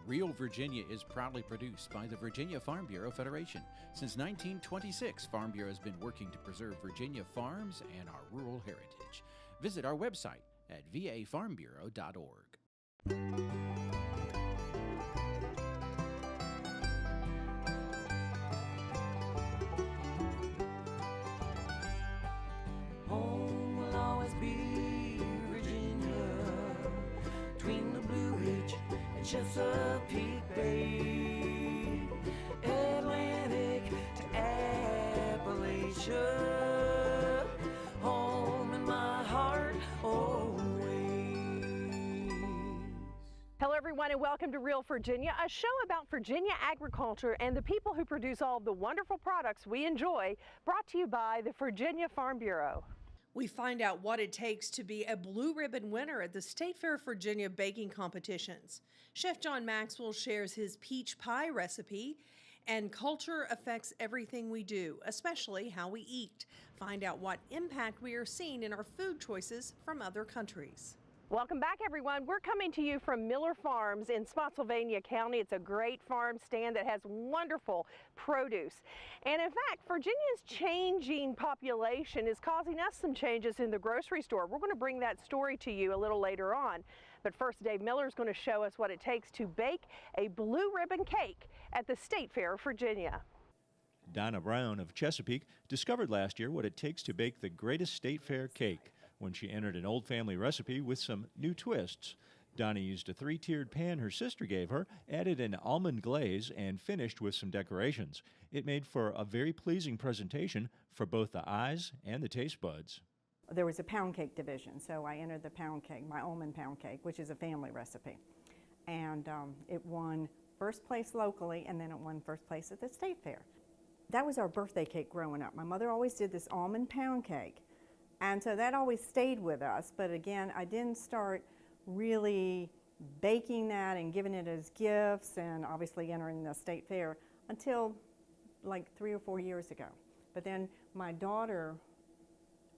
Real Virginia is proudly produced by the Virginia Farm Bureau Federation. Since 1926, Farm Bureau has been working to preserve Virginia farms and our rural heritage. Visit our website at vafarmbureau.org. Home will always be Virginia, between the Blue Ridge and Chesapeake Bay, Atlantic to Appalachia, home in my heart always. Hello everyone and welcome to Real Virginia, a show about Virginia agriculture and the people who produce all of the wonderful products we enjoy, brought to you by the Virginia Farm Bureau. We find out what it takes to be a blue ribbon winner at the State Fair of Virginia baking competitions. Chef John Maxwell shares his peach pie recipe, and culture affects everything we do, especially how we eat. Find out what impact we are seeing in our food choices from other countries. Welcome back everyone. We're coming to you from Miller Farms in Spotsylvania County. It's a great farm stand that has wonderful produce. And in fact, Virginia's changing population is causing us some changes in the grocery store. We're going to bring that story to you a little later on. But first, Dave Miller is going to show us what it takes to bake a blue ribbon cake at the State Fair of Virginia. Donna Brown of Chesapeake discovered last year what it takes to bake the greatest State Fair cake when she entered an old family recipe with some new twists. Donna used a 3-tiered pan her sister gave her, added an almond glaze, and finished with some decorations. It made for a very pleasing presentation for both the eyes and the taste buds. There was a pound cake division, so I entered the pound cake, my almond pound cake, which is a family recipe. And it won first place locally, and then it won first place at the State Fair. That was our birthday cake growing up. My mother always did this almond pound cake. And so that always stayed with us, but again, I didn't start really baking that and giving it as gifts and obviously entering the State Fair until like 3 or 4 years ago. But then my daughter,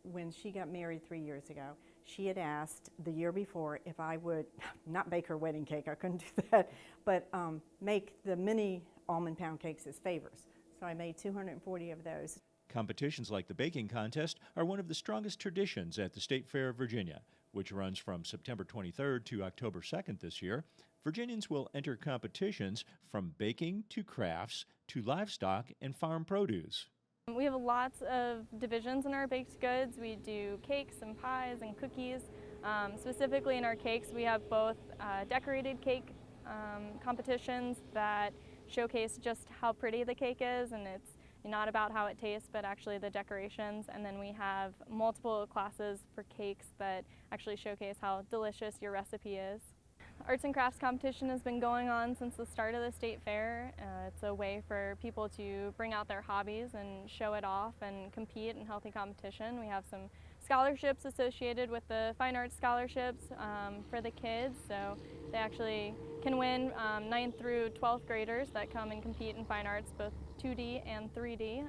when she got married 3 years ago, she had asked the year before if I would, not bake her wedding cake, I couldn't do that, but make the mini almond pound cakes as favors. So I made 240 of those. Competitions like the baking contest are one of the strongest traditions at the State Fair of Virginia, which runs from September 23rd to October 2nd this year. Virginians will enter competitions from baking to crafts to livestock and farm produce. We have lots of divisions in our baked goods. We do cakes and pies and cookies. Specifically in our cakes, we have both decorated cake competitions that showcase just how pretty the cake is, and it's not about how it tastes, but actually the decorations. And then we have multiple classes for cakes that actually showcase how delicious your recipe is. Arts and crafts competition has been going on since the start of the State Fair. It's a way for people to bring out their hobbies and show it off and compete in healthy competition. We have some scholarships associated with the fine arts scholarships for the kids, so they actually can win 9th through 12th graders that come and compete in fine arts, both 2D and 3D,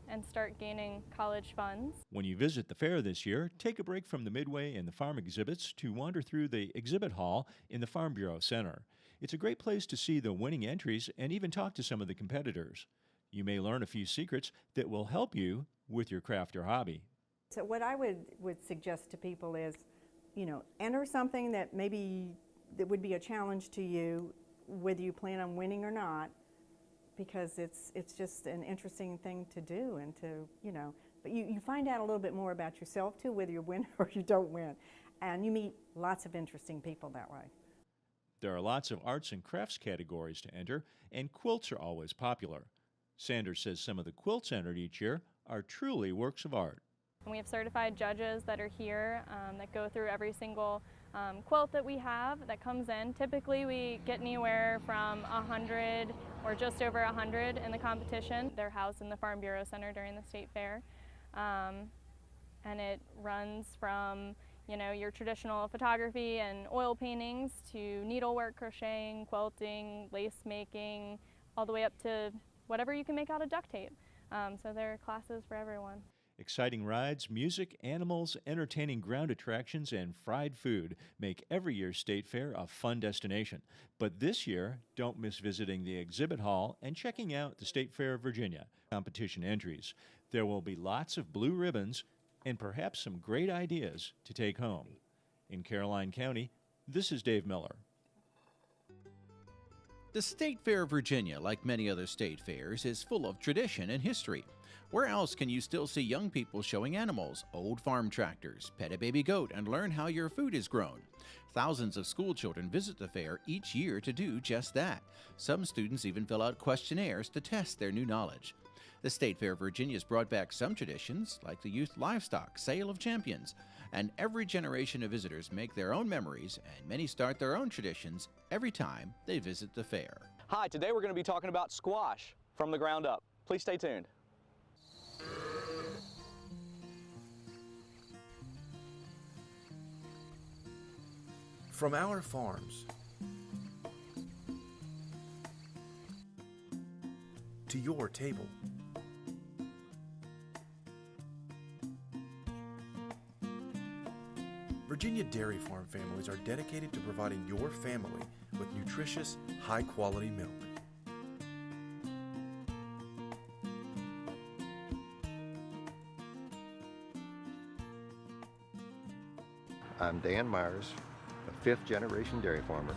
and start gaining college funds. When you visit the fair this year, take a break from the Midway and the farm exhibits to wander through the exhibit hall in the Farm Bureau Center. It's a great place to see the winning entries and even talk to some of the competitors. You may learn a few secrets that will help you with your craft or hobby. So what I would suggest to people is, enter something that maybe that would be a challenge to you, whether you plan on winning or not, because it's just an interesting thing to do, and but you find out a little bit more about yourself too, whether you win or you don't win, and you meet lots of interesting people that way. There are lots of arts and crafts categories to enter, and quilts are always popular. Sanders says some of the quilts entered each year are truly works of art. And we have certified judges that are here that go through every single quilt that we have that comes in. Typically we get anywhere from 100 or just over 100 in the competition. They're housed in the Farm Bureau Center during the State Fair. And it runs from your traditional photography and oil paintings to needlework, crocheting, quilting, lace making, all the way up to whatever you can make out of duct tape. So there are classes for everyone. Exciting rides, music, animals, entertaining ground attractions, and fried food make every year's State Fair a fun destination. But this year, don't miss visiting the exhibit hall and checking out the State Fair of Virginia competition entries. There will be lots of blue ribbons and perhaps some great ideas to take home. In Caroline County, this is Dave Miller. The State Fair of Virginia, like many other state fairs, is full of tradition and history. Where else can you still see young people showing animals, old farm tractors, pet a baby goat, and learn how your food is grown? Thousands of school children visit the fair each year to do just that. Some students even fill out questionnaires to test their new knowledge. The State Fair of Virginia has brought back some traditions, like the Youth Livestock Sale of Champions. And every generation of visitors make their own memories, and many start their own traditions every time they visit the fair. Hi, today we're going to be talking about squash from the ground up. Please stay tuned. From our farms to your table, Virginia dairy farm families are dedicated to providing your family with nutritious, high-quality milk. I'm Dan Myers, a fifth-generation dairy farmer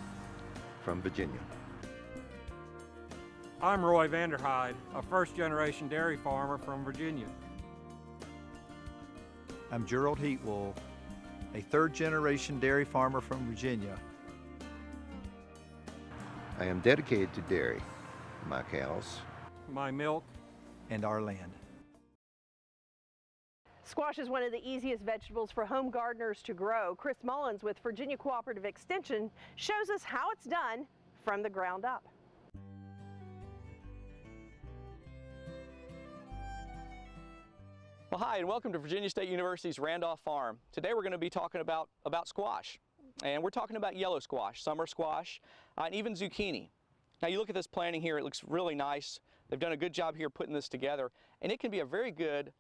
from Virginia. I'm Roy Vanderhyde, a first-generation dairy farmer from Virginia. I'm Gerald Heatwool, a third-generation dairy farmer from Virginia. I am dedicated to dairy, my cows, My milk, and our land. Squash is one of the easiest vegetables for home gardeners to grow. Chris Mullins with Virginia Cooperative Extension shows us how it's done from the ground up. Well, hi, and welcome to Virginia State University's Randolph Farm. Today we're going to be talking about squash. And we're talking about yellow squash, summer squash, and even zucchini. Now you look at this planting here, it looks really nice. They've done a good job here putting this together, and it can be a very good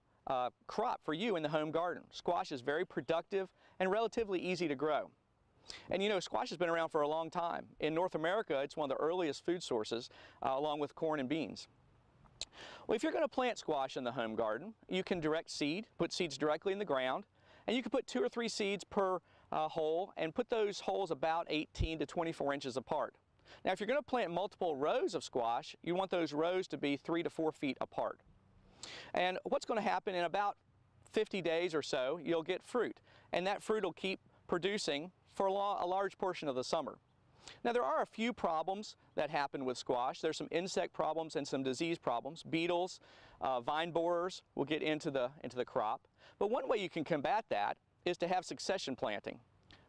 crop for you in the home garden. Squash is very productive and relatively easy to grow. And you know, squash has been around for a long time. In North America, it's one of the earliest food sources, along with corn and beans. Well, if you're going to plant squash in the home garden, you can direct seed, put seeds directly in the ground, and you can put 2 or 3 seeds per hole, and put those holes about 18 to 24 inches apart. Now, if you're going to plant multiple rows of squash, you want those rows to be 3 to 4 feet apart. And what's going to happen in about 50 days or so, you'll get fruit, and that fruit will keep producing for a large portion of the summer. Now, there are a few problems that happen with squash. There's some insect problems and some disease problems. Beetles, vine borers will get into the crop. But one way you can combat that is to have succession planting.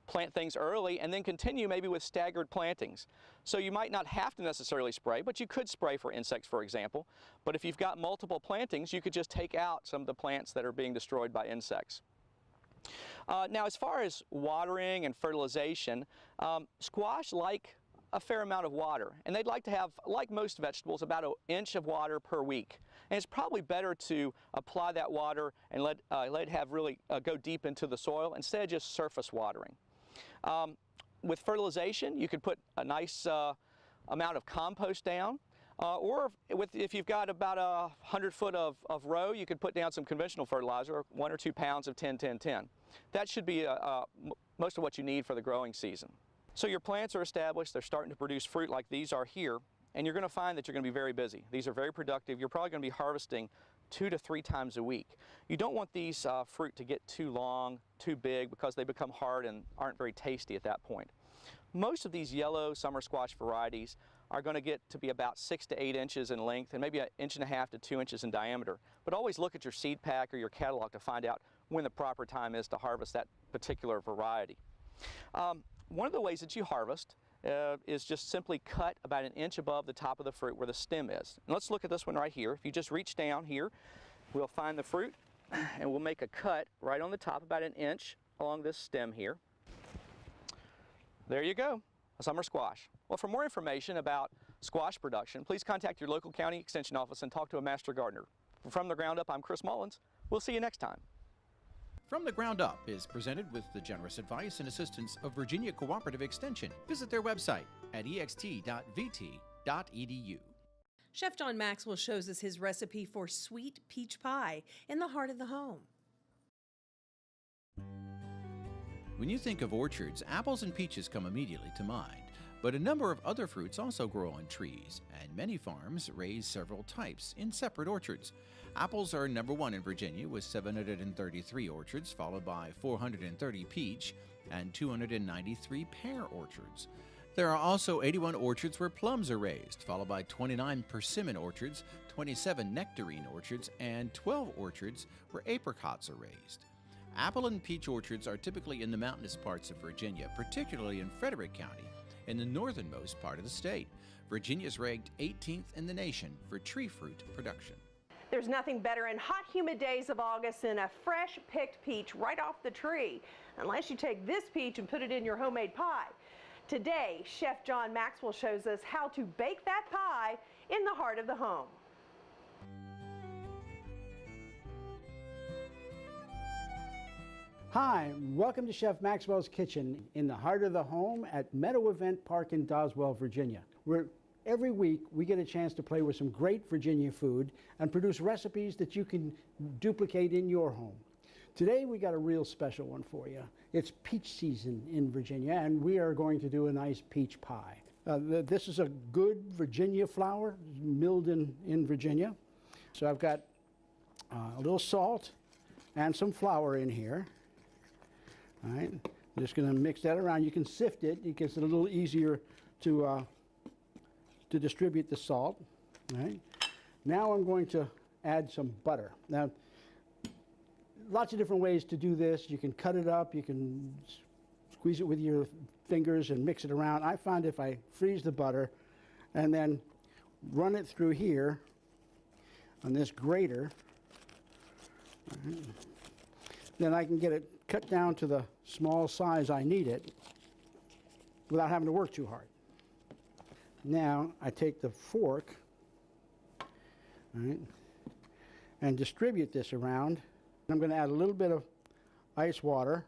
Plant things early and then continue maybe with staggered plantings. So you might not have to necessarily spray, but you could spray for insects, for example. But if you've got multiple plantings, you could just take out some of the plants that are being destroyed by insects. Now, as far as watering and fertilization, squash like a fair amount of water, and they'd like to have, like most vegetables, about 1 inch of water per week. And it's probably better to apply that water and let it have really go deep into the soil instead of just surface watering. With fertilization, you could put a nice amount of compost down, or if you've got about 100 foot of row, you could put down some conventional fertilizer, 1 or 2 pounds of 10-10-10. That should be most of what you need for the growing season. So your plants are established, they're starting to produce fruit like these are here, and you're going to find that you're going to be very busy. These are very productive. You're probably going to be harvesting 2 to 3 times a week. You don't want these fruit to get too long, too big, because they become hard and aren't very tasty at that point. Most of these yellow summer squash varieties are going to get to be about 6 to 8 inches in length and maybe 1.5 inches to 2 inches in diameter. But always look at your seed pack or your catalog to find out when the proper time is to harvest that particular variety. One of the ways that you harvest is just simply cut about 1 inch above the top of the fruit where the stem is. And let's look at this one right here. If you just reach down here, we'll find the fruit and we'll make a cut right on the top about 1 inch along this stem here. There you go, a summer squash. Well, for more information about squash production, please contact your local county extension office and talk to a master gardener. From the ground up, I'm Chris Mullins We'll see you next time. From the Ground Up is presented with the generous advice and assistance of Virginia Cooperative Extension. Visit their website at ext.vt.edu. Chef John Maxwell shows us his recipe for sweet peach pie in the heart of the home. When you think of orchards, apples and peaches come immediately to mind. But a number of other fruits also grow on trees, and many farms raise several types in separate orchards. Apples are number one in Virginia with 733 orchards, followed by 430 peach and 293 pear orchards. There are also 81 orchards where plums are raised, followed by 29 persimmon orchards, 27 nectarine orchards, and 12 orchards where apricots are raised. Apple and peach orchards are typically in the mountainous parts of Virginia, particularly in Frederick County, in the northernmost part of the state. Virginia is ranked 18th in the nation for tree fruit production. There's nothing better in hot, humid days of August than a fresh picked peach right off the tree, unless you take this peach and put it in your homemade pie. Today, Chef John Maxwell shows us how to bake that pie in the heart of the home. Hi, welcome to Chef Maxwell's Kitchen in the heart of the home at Meadow Event Park in Doswell, Virginia, where every week we get a chance to play with some great Virginia food and produce recipes that you can duplicate in your home. Today we got a real special one for you. It's peach season in Virginia, and we are going to do a nice peach pie. This is a good Virginia flour, milled in Virginia. So I've got a little salt and some flour in here. All right, I'm just going to mix that around. You can sift it. It gets it a little easier to distribute the salt. All right. Now I'm going to add some butter. Now, lots of different ways to do this. You can cut it up. You can squeeze it with your fingers and mix it around. I find if I freeze the butter and then run it through here on this grater, all right, then I can get it cut down to the small size I need it without having to work too hard. Now I take the fork, all right, and distribute this around. I'm going to add a little bit of ice water,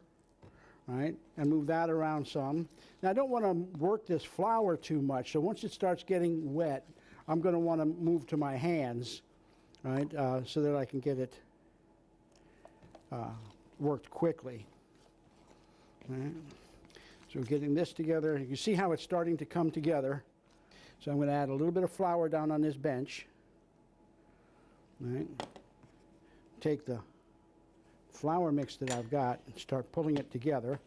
all right, and move that around some. Now I don't want to work this flour too much, so once it starts getting wet, I'm going to want to move to my hands, all right, so that I can get it worked quickly. All right. So we're getting this together. You can see how it's starting to come together. So I'm going to add a little bit of flour down on this bench. All right. Take the flour mix that I've got and start pulling it together.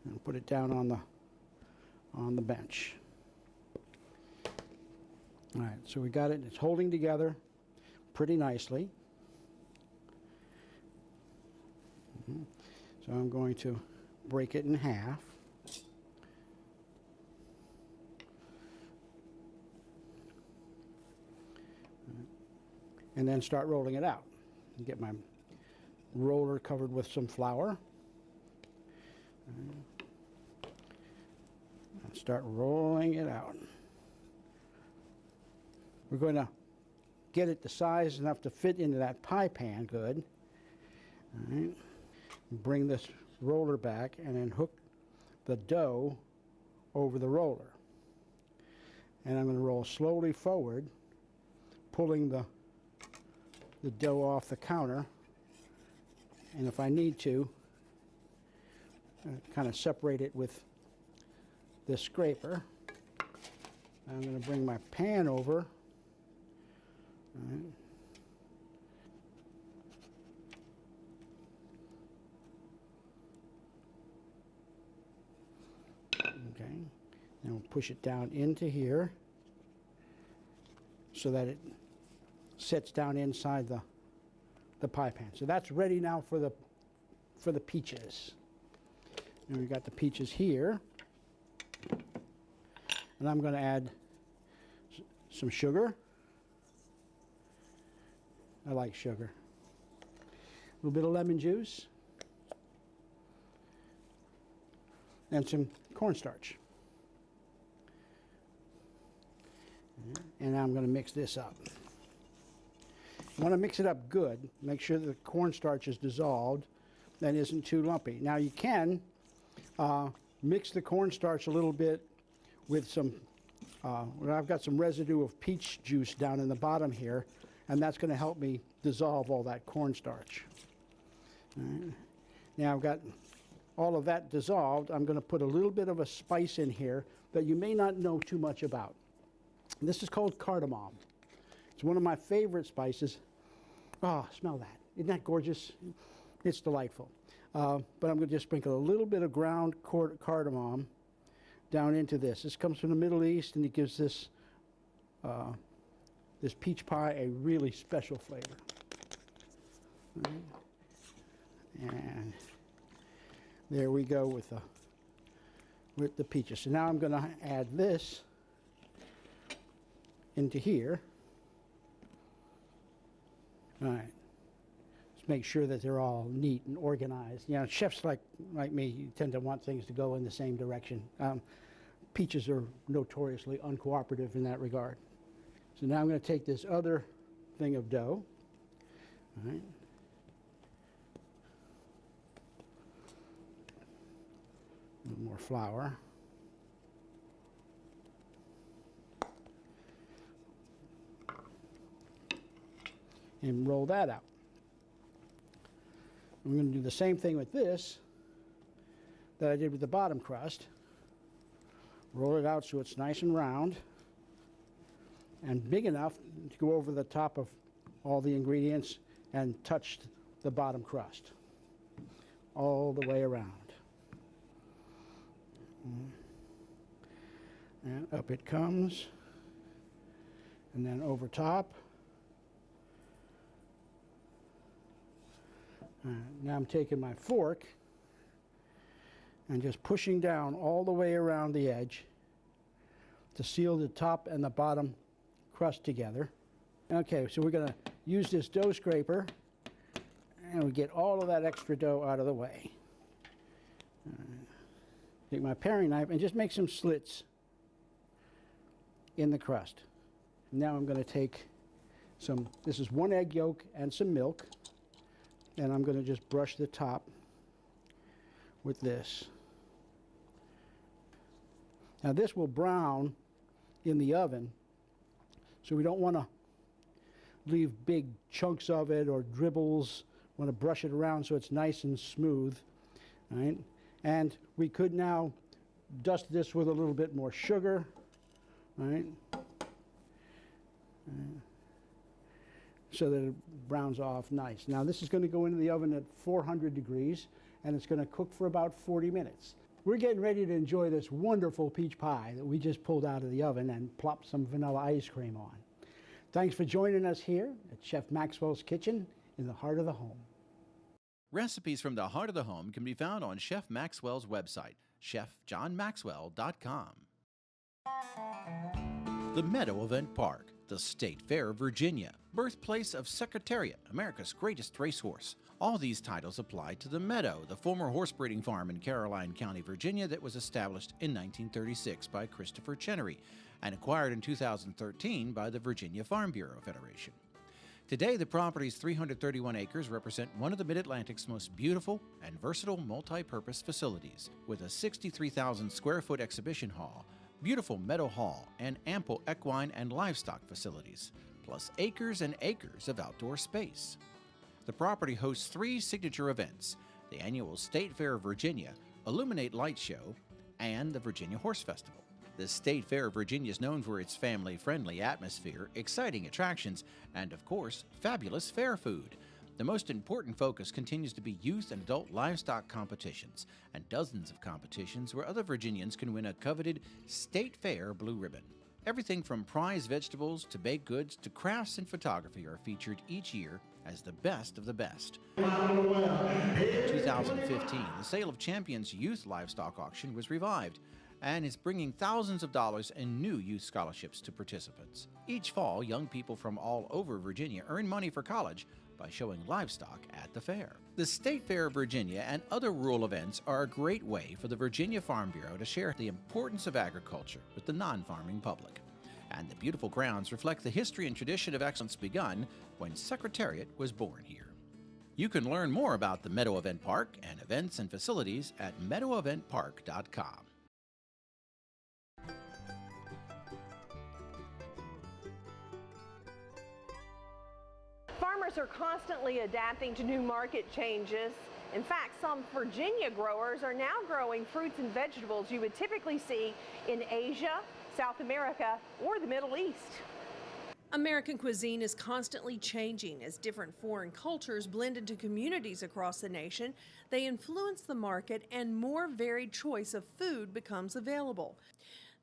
And put it down on the bench. All right, so we got it. It's holding together pretty nicely. So I'm going to break it in half. And then start rolling it out. Get my roller covered with some flour. And start rolling it out. We're going to get it the size enough to fit into that pie pan good. All right. Bring this roller back and then hook the dough over the roller. And I'm going to roll slowly forward, pulling the dough off the counter. And if I need to, kind of separate it with this scraper. I'm going to bring my pan over. All right. Okay, now we'll push it down into here so that it sits down inside the pie pan. So that's ready now for the peaches. And we've got the peaches here. And I'm going to add some sugar. I like sugar. A little bit of lemon juice. And some cornstarch. And now I'm going to mix this up. Want to mix it up good. Make sure that the cornstarch is dissolved and isn't too lumpy. Now you can mix the cornstarch a little bit with some, I've got some residue of peach juice down in the bottom here, and that's going to help me dissolve all that cornstarch. All right. Now I've got all of that dissolved. I'm going to put a little bit of a spice in here that you may not know too much about. This is called cardamom. It's one of my favorite spices. Oh, smell that. Isn't that gorgeous? It's delightful. But I'm going to just sprinkle a little bit of ground cardamom down into this. This comes from the Middle East, and it gives this, this peach pie a really special flavor. Right. And there we go with the peaches. So now I'm going to add this into here. All right. Just make sure that they're all neat and organized. You know, chefs like me, you tend to want things to go in the same direction. Peaches are notoriously uncooperative in that regard. So now I'm going to take this other thing of dough. All right. A little more flour. And roll that out. I'm going to do the same thing with this that I did with the bottom crust. Roll it out so it's nice and round and big enough to go over the top of all the ingredients and touch the bottom crust all the way around. And up it comes, and then over top. Now I'm taking my fork and just pushing down all the way around the edge to seal the top and the bottom crust together. Okay, so we're going to use this dough scraper, and we get all of that extra dough out of the way. Take my paring knife and just make some slits in the crust. Now I'm going to take some, this is 1 egg yolk and some milk, and I'm going to just brush the top with this. Now this will brown in the oven, so we don't want to leave big chunks of it or dribbles. We want to brush it around so it's nice and smooth. Right? And we could now dust this with a little bit more sugar. Right? So that it browns off nice. Now this is going to go into the oven at 400 degrees, and it's going to cook for about 40 minutes. We're getting ready to enjoy this wonderful peach pie that we just pulled out of the oven and plopped some vanilla ice cream on. Thanks for joining us here at Chef Maxwell's Kitchen in the heart of the home. Recipes from the heart of the home can be found on Chef Maxwell's website, chefjohnmaxwell.com. The Meadow Event Park, the State Fair of Virginia, birthplace of Secretariat, America's greatest racehorse. All these titles apply to the Meadow, the former horse breeding farm in Caroline County, Virginia that was established in 1936 by Christopher Chenery and acquired in 2013 by the Virginia Farm Bureau Federation. Today, the property's 331 acres represent one of the Mid-Atlantic's most beautiful and versatile multi-purpose facilities, with a 63,000 square foot exhibition hall, beautiful meadow hall, and ample equine and livestock facilities, plus acres and acres of outdoor space. The property hosts 3 signature events: the annual State Fair of Virginia, Illuminate Light Show, and the Virginia Horse Festival. The State Fair of Virginia is known for its family-friendly atmosphere, exciting attractions, and of course, fabulous fair food. The most important focus continues to be youth and adult livestock competitions, and dozens of competitions where other Virginians can win a coveted State Fair blue ribbon. Everything from prize vegetables to baked goods to crafts and photography are featured each year as the best of the best. In 2015, the Sale of Champions Youth Livestock Auction was revived and is bringing thousands of dollars in new youth scholarships to participants. Each fall, young people from all over Virginia earn money for college by showing livestock at the fair. The State Fair of Virginia and other rural events are a great way for the Virginia Farm Bureau to share the importance of agriculture with the non-farming public. and the beautiful grounds reflect the history and tradition of excellence begun when Secretariat was born here. You can learn more about the Meadow Event Park and events and facilities at meadoweventpark.com. Farmers are constantly adapting to new market changes. In fact, some Virginia growers are now growing fruits and vegetables you would typically see in Asia, South America, or the Middle East. American cuisine is constantly changing as different foreign cultures blend into communities across the nation. They influence the market and more varied choice of food becomes available.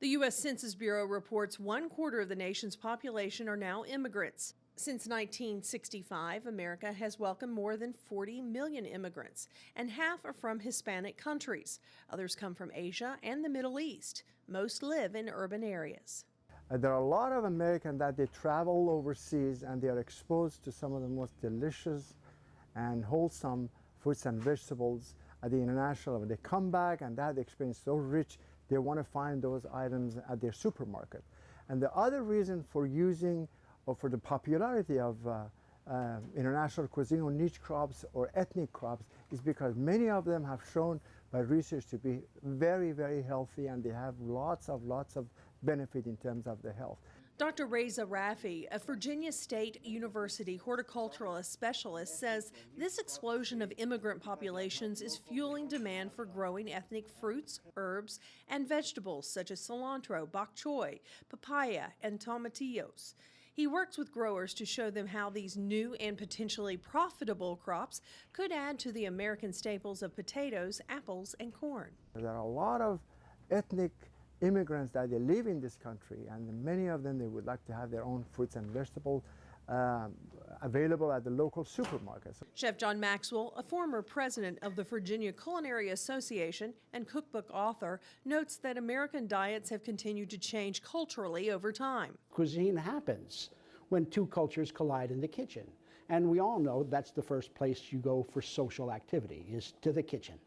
The U.S. Census Bureau reports 1/4 of the nation's population are now immigrants. Since 1965, America has welcomed more than 40 million immigrants, and half are from Hispanic countries. Others come from Asia and the Middle East. Most live in urban areas. There are a lot of Americans that they travel overseas and they are exposed to some of the most delicious and wholesome fruits and vegetables at the international level. They come back and that experience is so rich, they want to find those items at their supermarket. And the other reason for using or for the popularity of international cuisine or niche crops or ethnic crops is because many of them have shown by research to be very, very healthy, and they have lots of benefit in terms of the health. Dr. Reza Rafi, a Virginia State University horticulturalist specialist, says this explosion of immigrant populations is fueling demand for growing ethnic fruits, herbs, and vegetables such as cilantro, bok choy, papaya, and tomatillos. He works with growers to show them how these new and potentially profitable crops could add to the American staples of potatoes, apples, and corn. There are a lot of ethnic immigrants that they live in this country, and many of them, they would like to have their own fruits and vegetables available at the local supermarkets. Chef John Maxwell, a former president of the Virginia Culinary Association and cookbook author, notes that American diets have continued to change culturally over time. Cuisine happens when two cultures collide in the kitchen. And we all know that's the first place you go for social activity, is to the kitchen.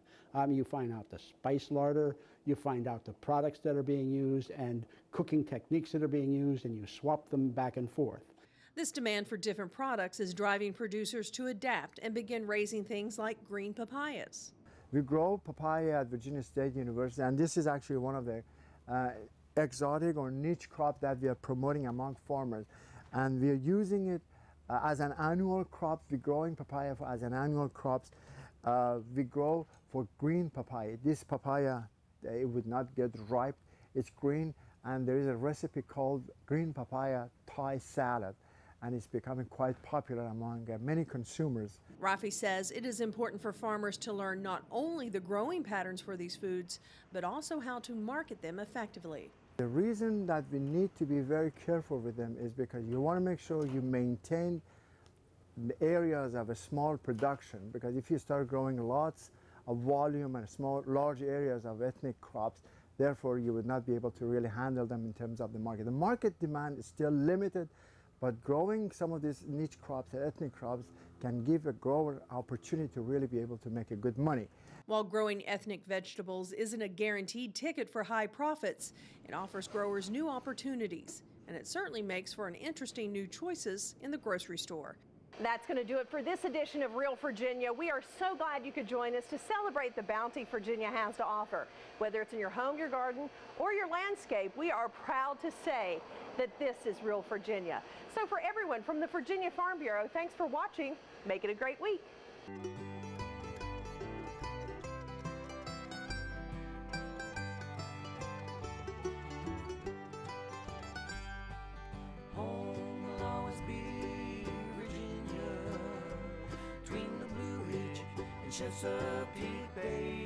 You find out the spice larder, you find out the products that are being used and cooking techniques that are being used, and you swap them back and forth. This demand for different products is driving producers to adapt and begin raising things like green papayas. We grow papaya at Virginia State University, and this is actually one of the exotic or niche crops that we are promoting among farmers. And we are using it as an annual crop. We're growing papaya as an annual crop. We grow for green papaya. This papaya, it would not get ripe. It's green, and there is a recipe called green papaya Thai salad, and it's becoming quite popular among many consumers. Rafi says it is important for farmers to learn not only the growing patterns for these foods, but also how to market them effectively. The reason that we need to be very careful with them is because you want to make sure you maintain the areas of a small production, because if you start growing lots of volume and large areas of ethnic crops, therefore you would not be able to really handle them in terms of the market. The market demand is still limited, but growing some of these niche crops and ethnic crops can give a grower opportunity to really be able to make a good money. While growing ethnic vegetables isn't a guaranteed ticket for high profits, it offers growers new opportunities, and it certainly makes for an interesting new choices in the grocery store. That's going to do it for this edition of Real Virginia. We are so glad you could join us to celebrate the bounty Virginia has to offer. Whether it's in your home, your garden, or your landscape, we are proud to say that this is Real Virginia. So for everyone from the Virginia Farm Bureau, thanks for watching. Make it a great week. Home will always be Virginia, between the Blue Ridge and Chesapeake Bay.